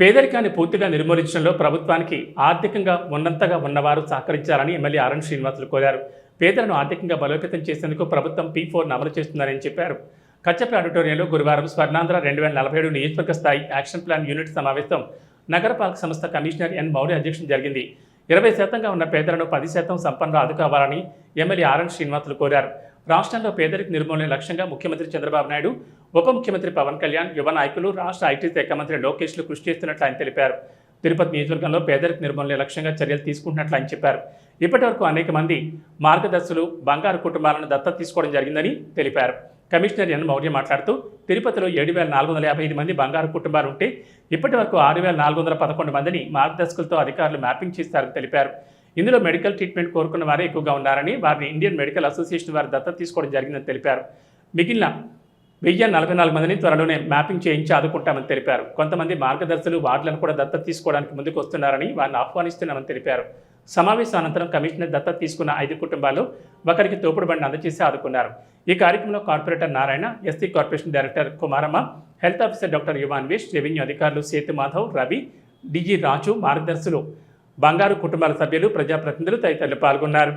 పేదరికాన్ని పూర్తిగా నిర్మూలించడంలో ప్రభుత్వానికి ఆర్థికంగా ఉన్నంతగా ఉన్నవారు సహకరించాలని ఎమ్మెల్యే ఆర్ఎన్ శ్రీనివాసులు కోరారు. పేదలను ఆర్థికంగా బలోపేతం చేసేందుకు ప్రభుత్వం P4 అమలు చేస్తుందని చెప్పారు. కచ్చపల్లి ఆడిటోరియంలో గురువారం స్వర్ణాంధ్ర 2047 నియోజకవర్గ స్థాయి యాక్షన్ ప్లాన్ యూనిట్ సమావేశం నగరపాలక సంస్థ కమిషనర్ ఎన్ మౌర్య అధ్యక్షతన జరిగింది. 20% ఉన్న పేదలను 10% సంపన్నులు ఆదుకోవాలని ఎమ్మెల్యే ఆర్ఎన్ శ్రీనివాసులు కోరారు. రాష్ట్రంలో పేదరిక నిర్మూలన లక్ష్యంగా ముఖ్యమంత్రి చంద్రబాబు నాయుడు, ఉప ముఖ్యమంత్రి పవన్ కళ్యాణ్, యువ నాయకులు, రాష్ట్ర ఐటీ శాఖ మంత్రి లోకేష్లు కృషి చేస్తున్నట్లు ఆయన తెలిపారు. తిరుపతి నియోజకవర్గంలో పేదరిక నిర్మూలన లక్ష్యంగా చర్యలు తీసుకుంటున్నట్లు ఆయన చెప్పారు. ఇప్పటివరకు అనేక మంది మార్గదర్శులు బంగారు కుటుంబాలను దత్తత తీసుకోవడం జరిగిందని తెలిపారు. కమిషనర్ ఎన్ మౌర్య మాట్లాడుతూ తిరుపతిలో 7,455 మంది బంగారు కుటుంబాలు ఉంటే ఇప్పటి వరకు 6,411 మందిని మార్గదర్శకులతో అధికారులు మ్యాపింగ్ చేస్తారని తెలిపారు. ఇందులో మెడికల్ ట్రీట్మెంట్ కోరుకున్న వారే ఎక్కువగా ఉన్నారని, వారిని ఇండియన్ మెడికల్ అసోసియేషన్ వారు దత్తత తీసుకోవడం జరిగిందని తెలిపారు. మిగిలిన 1,044 మందిని త్వరలోనే మ్యాపింగ్ చేయించి ఆదుకుంటామని తెలిపారు. కొంతమంది మార్గదర్శులు వార్డులను కూడా దత్తత తీసుకోవడానికి ముందుకు వస్తున్నారని వారిని ఆహ్వానిస్తున్నామని తెలిపారు. సమావేశం అనంతరం కమిషనర్ దత్తత తీసుకున్న 5 కుటుంబాల్లో ఒకరికి తోపుడు బండి అందజేసి ఆదుకున్నారు. ఈ కార్యక్రమంలో corporator Narayana, SC corporation director Kumaramma, health officer doctor Yuvanvesh, revenue అధికారులు సేతు మాధవ్, రవి, డిజి రాజు, మార్గదర్శులు, బంగారు కుటుంబాల సభ్యులు, ప్రజాప్రతినిధులు తదితరులు పాల్గొన్నారు.